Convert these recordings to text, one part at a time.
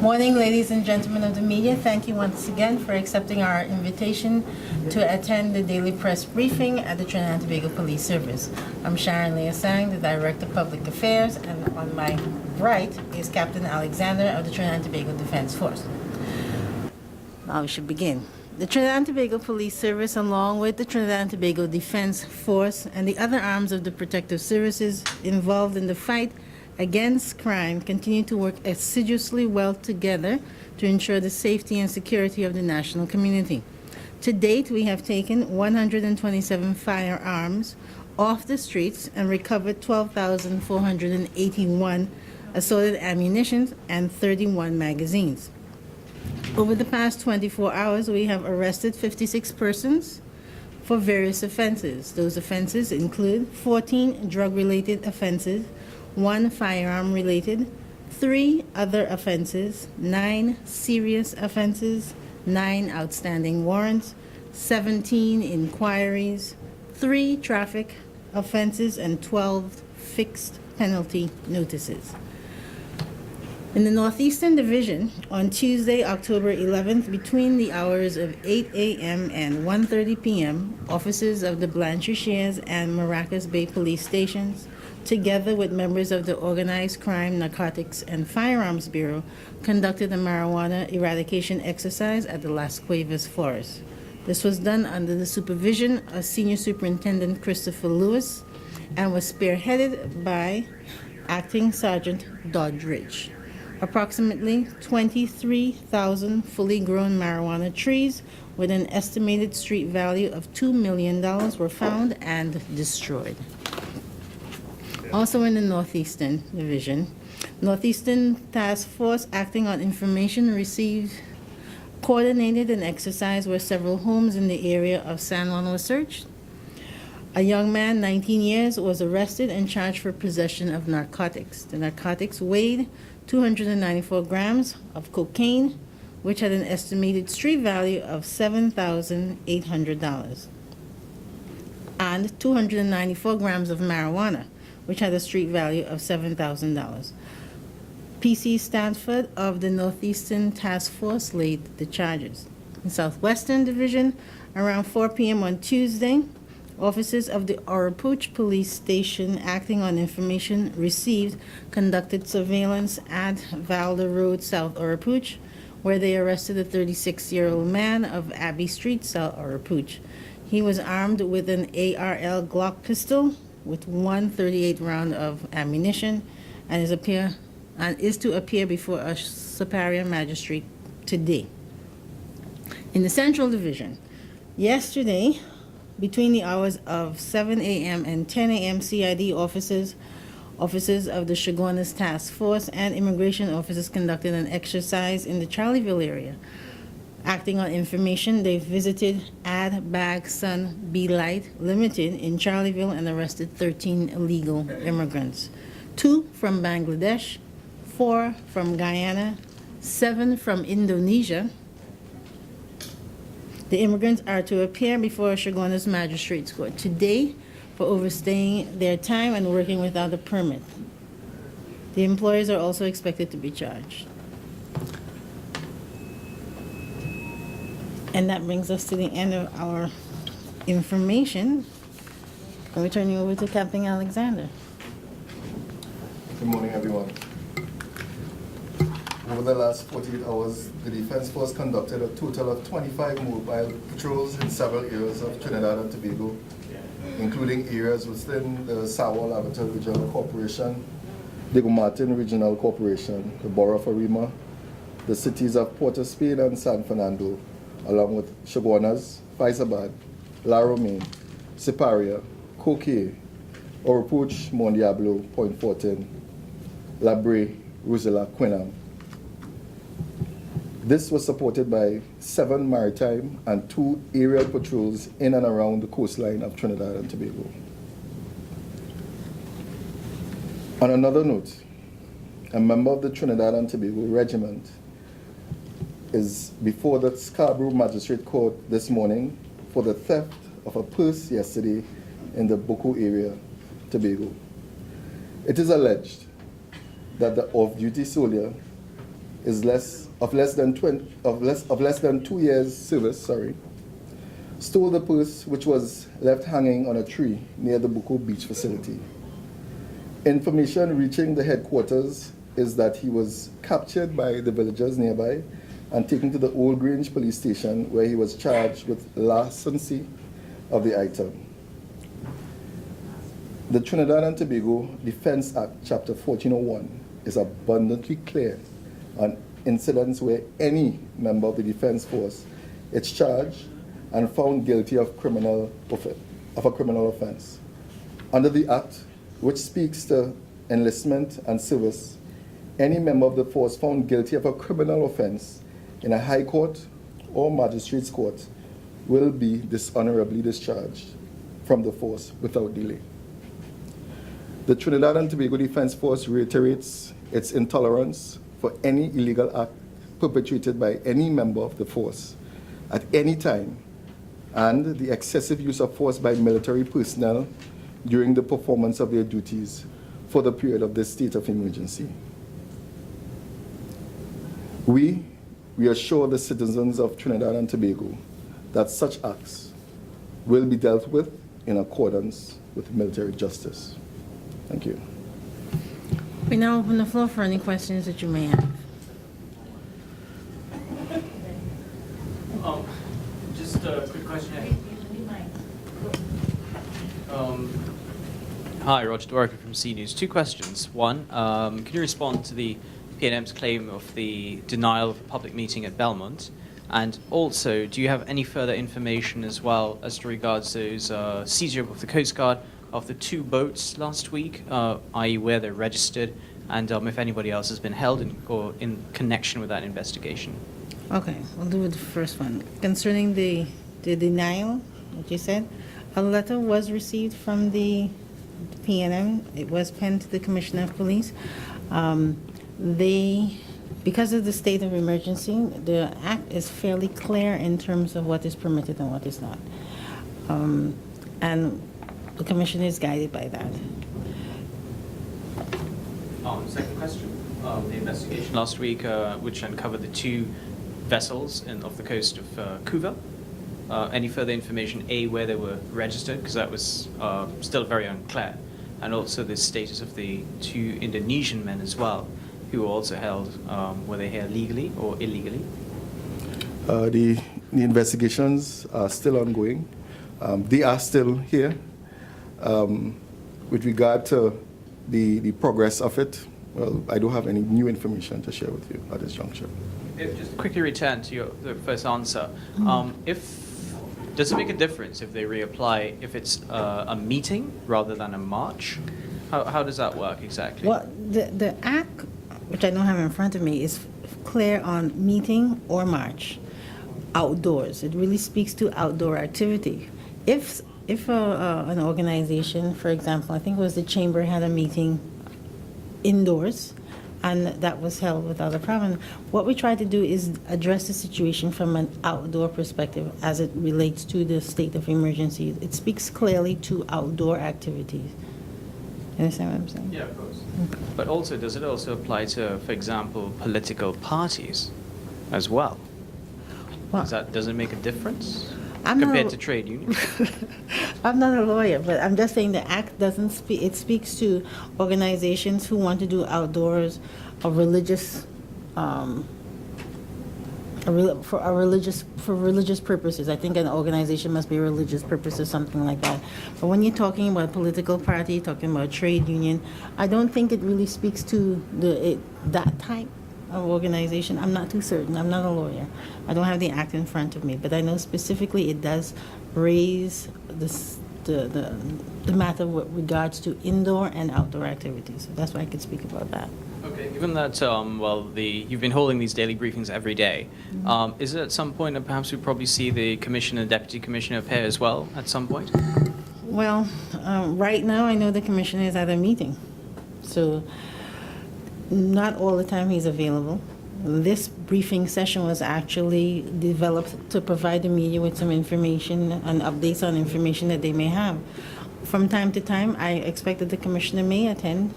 Morning, ladies and gentlemen of the media. Thank you once again for accepting our invitation to attend the daily press briefing at the Trinidad and Tobago Police Service. I'm Sharon Leasang, the Director of Public Affairs, and on my right is Captain Alexander of the Trinidad and Tobago Defense Force. Now we should begin. The Trinidad and Tobago Police Service, along with the Trinidad and Tobago Defense Force and the other arms of the protective services involved in the fight against crime, continue to work assiduously well together to ensure the safety and security of the national community. To date, we have taken 127 firearms off the streets and recovered 12,481 assorted ammunition and 31 magazines. Over the past 24 hours, we have arrested 56 persons for various offenses. Those offenses include 14 drug-related offenses, 1 firearm-related, 3 other offenses, 9 serious offenses, 9 outstanding warrants, 17 inquiries, 3 traffic offenses, and 12 fixed penalty notices. In the Northeastern Division, on Tuesday, October 11th, between the hours of 8 a.m. and 1:30 p.m., officers of the Blanchard Shares and Maracas Bay police stations, together with members of the Organized Crime, Narcotics, and Firearms Bureau, conducted a marijuana eradication exercise at the Las Cuevas Forest. This was done under the supervision of Senior Superintendent Christopher Lewis and was spearheaded by Acting Sergeant Doddridge. Approximately 23,000 fully grown marijuana trees with an estimated street value of $2 million were found and destroyed. Also in the Northeastern Division, Northeastern Task Force acting on information received coordinated an exercise where several homes in the area of San Juan were searched. A young man, 19 years, was arrested and charged for possession of narcotics. The narcotics weighed 294 grams of cocaine, which had an estimated street value of $7,800, and 294 grams of marijuana, which had a street value of $7,000. PC Stanford of the Northeastern Task Force laid the charges. In Southwestern Division, around 4 p.m. on Tuesday, officers of the Oropouche Police Station, acting on information received, conducted surveillance at Valder Road, South Oropouche, where they arrested a 36-year-old man of Abbey Street, South Oropouche. He was armed with an ARL Glock pistol with 138 round of ammunition and is to appear before a superior magistrate today. In the Central Division, yesterday, between the hours of 7 a.m. and 10 a.m., CID officers of the Chaguanas Task Force, and immigration officers conducted an exercise in the Charlieville area. Acting on information, they visited Ad Bag Sun Be Light Limited in Charlieville and arrested 13 illegal immigrants, 2 from Bangladesh, 4 from Guyana, 7 from Indonesia. The immigrants are to appear before Chaguanas Magistrates Court today for overstaying their time and working without a permit. The employers are also expected to be charged. And that brings us to the end of our information. Let me turn you over to Captain Alexander. Good morning, everyone. Over the last 48 hours, the Defense Force conducted a total of 25 mobile patrols in several areas of Trinidad and Tobago, including areas within the Sawal-Abatel Regional Corporation, Diego Martin Regional Corporation, the Borough of Arima, the cities of Port of Spain and San Fernando, along with Chaguanas, Faizabad, La Romaine, Siparia, Coquet, Oropouche, Mont Diablo, Point Fortin, La Brea, Rosella, Quinam. This was supported by 7 maritime and 2 aerial patrols in and around the coastline of Trinidad and Tobago. On another note, a member of the Trinidad and Tobago Regiment is before the Scarborough Magistrate Court this morning for the theft of a purse yesterday in the Boko area, Tobago. It is alleged that the off-duty soldier is less than 2 years service, stole the purse which was left hanging on a tree near the Buko Beach facility. Information reaching the headquarters is that he was captured by the villagers nearby and taken to the Old Grange police station, where he was charged with larceny of the item. The Trinidad and Tobago Defense Act, Chapter 1401, is abundantly clear on incidents where any member of the defense force is charged and found guilty of a criminal offense. Under the Act, which speaks to enlistment and service, any member of the force found guilty of a criminal offense in a high court or magistrate's court will be dishonorably discharged from the force without delay. The Trinidad and Tobago Defense Force reiterates its intolerance for any illegal act perpetrated by any member of the force at any time, and the excessive use of force by military personnel during the performance of their duties for the period of this state of emergency. We assure the citizens of Trinidad and Tobago that such acts will be dealt with in accordance with military justice. Thank you. We now open the floor for any questions that you may have. Just a quick question. Hi, Roger Tobago from C News. 2 questions. One, can you respond to the PNM's claim of the denial of a public meeting at Belmont? And also, do you have any further information as well as to regards those seizure of the Coast Guard of the 2 boats last week, i.e. where they're registered, and if anybody else has been held in connection with that investigation? Okay, we'll do with the first one. Concerning the denial, what you said, a letter was received from the PNM. It was penned to the Commissioner of Police. Because of the state of emergency, the act is fairly clear in terms of what is permitted and what is not. And the Commission is guided by that. Second question. The investigation last week, which uncovered the 2 vessels off the coast of Cuba. Any further information, A, where they were registered, because that was still very unclear, and also the status of the 2 Indonesian men as well, who were also held, were they here legally or illegally? The investigations are still ongoing. They are still here. With regard to the progress of it, well, I don't have any new information to share with you at this juncture. Just quickly return to the first answer. Does it make a difference if they reapply, if it's a meeting rather than a march? How does that work exactly? Well, the act, which I don't have in front of me, is clear on meeting or march, outdoors. It really speaks to outdoor activity. If an organization, for example, I think it was the Chamber, had a meeting indoors, and that was held without a problem, what we try to do is address the situation from an outdoor perspective as it relates to the state of emergency. It speaks clearly to outdoor activities. You understand what I'm saying? Yeah, of course. Okay. But also, does it also apply to, for example, political parties as well? Well, Does it make a difference compared to trade unions? I'm not a lawyer, but I'm just saying the act doesn't speak. It speaks to organizations who want to do outdoors, for religious purposes. I think an organization must be a religious purpose or something like that. But when you're talking about a political party, talking about a trade union, I don't think it really speaks to that type of organization. I'm not too certain. I'm not a lawyer. I don't have the act in front of me, but I know specifically it does raise the matter with regards to indoor and outdoor activities. So that's why I could speak about that. Okay, given that, you've been holding these daily briefings every day, is it at some point that perhaps we probably see the Commissioner and Deputy Commissioner appear as well at some point? Well, right now I know the Commissioner is at a meeting, so not all the time he's available. This briefing session was actually developed to provide the media with some information and updates on information that they may have. From time to time, I expect that the Commissioner may attend.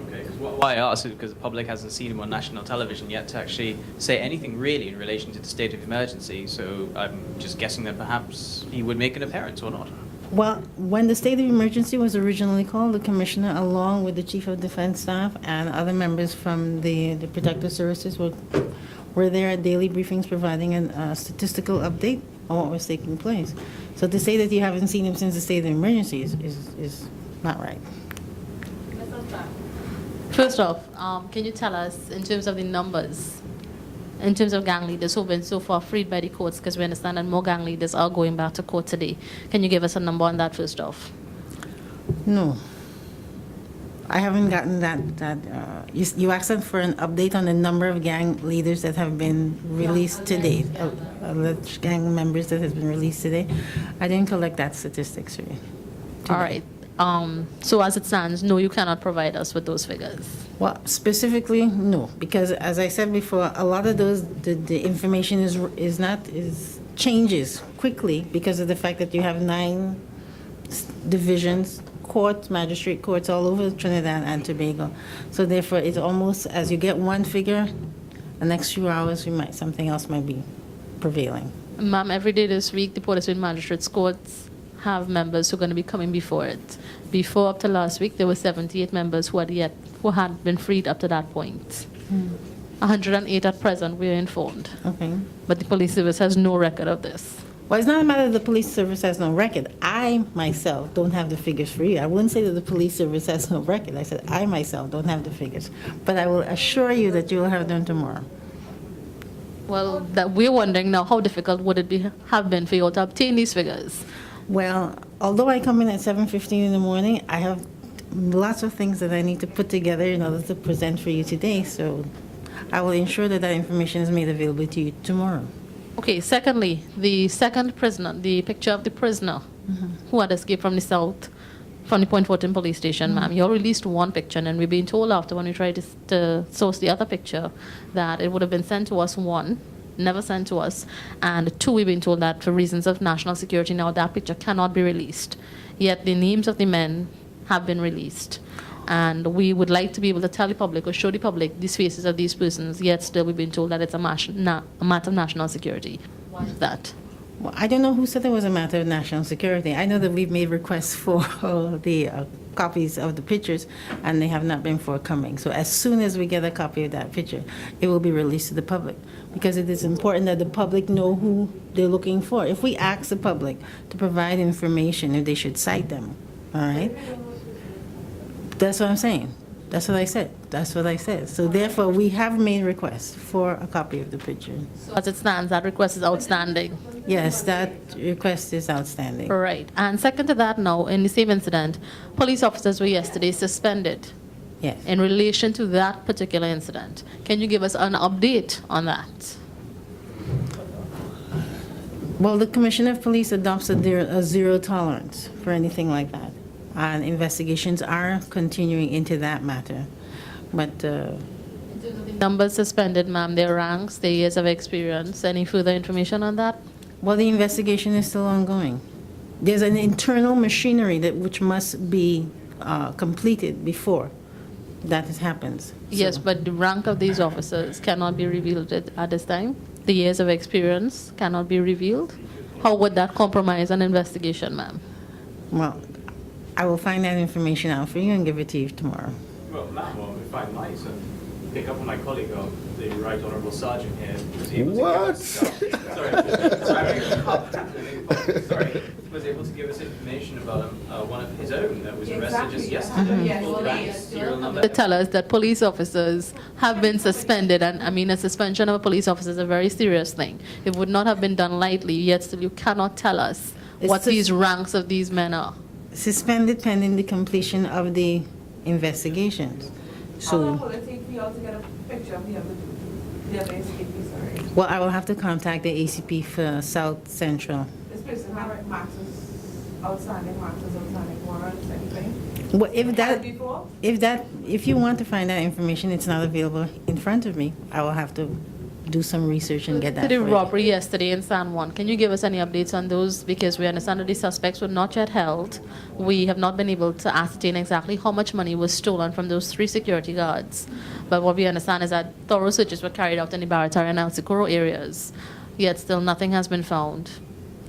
Okay, because Why I ask is because the public hasn't seen him on national television yet to actually say anything really in relation to the state of emergency. So I'm just guessing that perhaps he would make an appearance or not. Well, when the state of emergency was originally called, the commissioner, along with the chief of defense staff and other members from the protective services, were there at daily briefings providing a statistical update on what was taking place. So to say that you haven't seen him since the state of emergency is not right. First off, can you tell us, in terms of the numbers, in terms of gang leaders who've been so far freed by the courts, because we understand that more gang leaders are going back to court today. Can you give us a number on that first off? No. I haven't gotten that. You asked them for an update on the number of gang leaders that have been released to date, alleged gang members that have been released today. I didn't collect that statistics really. All right. So as it stands, no, you cannot provide us with those figures. Well, specifically, no, because as I said before, a lot of those the information is changes quickly because of the fact that you have 9 divisions, courts, magistrate courts all over Trinidad and Tobago. So therefore, it's almost as you get one figure, the next few hours something else might be prevailing. Ma'am, every day this week, the Port of Magistrates courts have members who are going to be coming before it. Before, up to last week, there were 78 members who had been freed up to that point. 108 at present, we are informed. Okay. But the police service has no record of this. Well, it's not a matter that the police service has no record. I, myself, don't have the figures for you. I wouldn't say that the police service has no record. I said I, myself, don't have the figures. But I will assure you that you will have them tomorrow. Well, that we're wondering now, how difficult would it have been for you to obtain these figures? Well, although I come in at 7:15 in the morning, I have lots of things that I need to put together in order to present for you today. So I will ensure that that information is made available to you tomorrow. Okay, secondly, the second prisoner, the picture of the prisoner who had escaped from the south, from the Point Fortin police station, ma'am. You all released one picture, and we've been told after when we tried to source the other picture that it would have been sent to us, one, never sent to us, and two, we've been told that for reasons of national security now that picture cannot be released. Yet the names of the men have been released. And we would like to be able to tell the public or show the public these faces of these persons, yet still we've been told that it's a matter of national security. Why is that? Well, I don't know who said it was a matter of national security. I know that we've made requests for the copies of the pictures, and they have not been forthcoming. So as soon as we get a copy of that picture, it will be released to the public, because it is important that the public know who they're looking for. If we ask the public to provide information, if they should cite them, all right? That's what I'm saying. That's what I said. That's what I said. So therefore, we have made requests for a copy of the picture. So as it stands, that request is outstanding. Yes, that request is outstanding. Right. And second to that now, in the same incident, police officers were yesterday suspended Yes. in relation to that particular incident. Can you give us an update on that? Well, the Commissioner of Police adopts a zero tolerance for anything like that. And investigations are continuing into that matter. But Numbers suspended, ma'am, their ranks, their years of experience. Any further information on that? well, the investigation is still ongoing. There's an internal machinery which must be completed before that happens. Yes, So- but the rank of these officers cannot be revealed at this time. The years of experience cannot be revealed. How would that compromise an investigation, ma'am? Well, I will find that information out for you and give it to you tomorrow. Well, ma'am, if I might, pick up on my colleague, the Right Honourable Sergeant here, was able What? was able to give us information about one of his own that was arrested just Exactly. yesterday. Yes. Full rank, serial number. To tell us that police officers have been suspended, and I mean, a suspension of a police officer is a very serious thing. It would not have been done lightly, yet still you cannot tell us what these ranks of these men are. Suspended pending the completion of the investigations. How long So, will it take for y'all to get a picture of the other escapees, sorry? well, I will have to contact the ACP for South Central. This person had maxes, outstanding warrants, anything? Well, if Had that, it before? if you want to find that information, it's not available in front of me. I will have to do some research and get that. The for you. robbery yesterday in San Juan, can you give us any updates on those? Because we understand that the suspects were not yet held. We have not been able to ascertain exactly how much money was stolen from those 3 security guards. But what we understand is that thorough searches were carried out in the Barataria and El Socorro areas, yet still nothing has been found.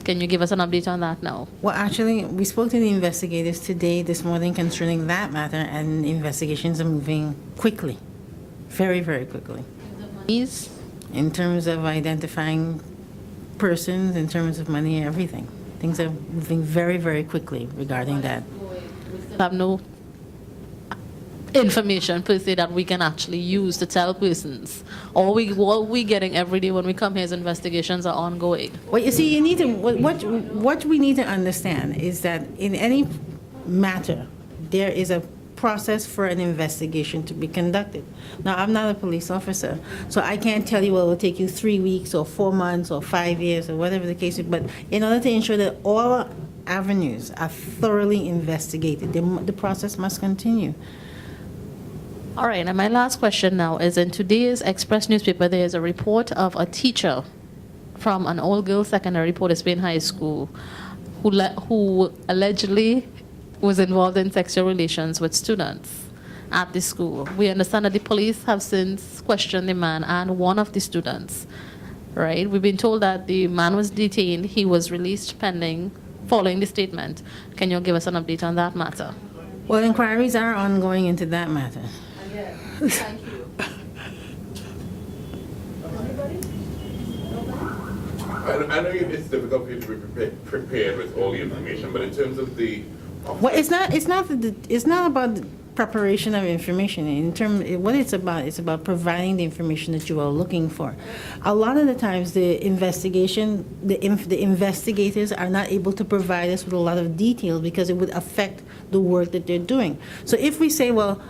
Can you give us an update on that now? Well, actually, we spoke to the investigators today, this morning, concerning that matter, and investigations are moving quickly, very, very quickly. Monies? In terms of identifying persons, in terms of money, everything. Things are moving very, very quickly regarding that. We have no information per se that we can actually use to tell persons. All we getting every day when we come here is investigations are ongoing. Well, you see, you need to, what we need to understand is that in any matter, there is a process for an investigation to be conducted. Now, I'm not a police officer, so I can't tell you, well, it will take you 3 weeks or 4 months or 5 years or whatever the case is, but in order to ensure that all avenues are thoroughly investigated, the process must continue. All right, and my last question now is in today's Express newspaper, there is a report of a teacher from an all-girls secondary Port of Spain high school who allegedly was involved in sexual relations with students at the school. We understand that the police have since questioned the man and one of the students, right? We've been told that the man was detained. He was released pending following the statement. Can you give us an update on that matter? Well, inquiries are ongoing into that matter. Thank you. I know it's difficult for you to be prepared with all the information, but in terms of the... Well, it's not about the preparation of information. What it's about providing the information that you are looking for. A lot of the times, the investigators are not able to provide us with a lot of detail because it would affect the work that they're doing. So if we say, well,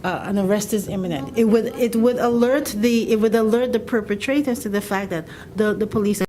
an arrest is imminent, it would alert the perpetrators to the fact that the police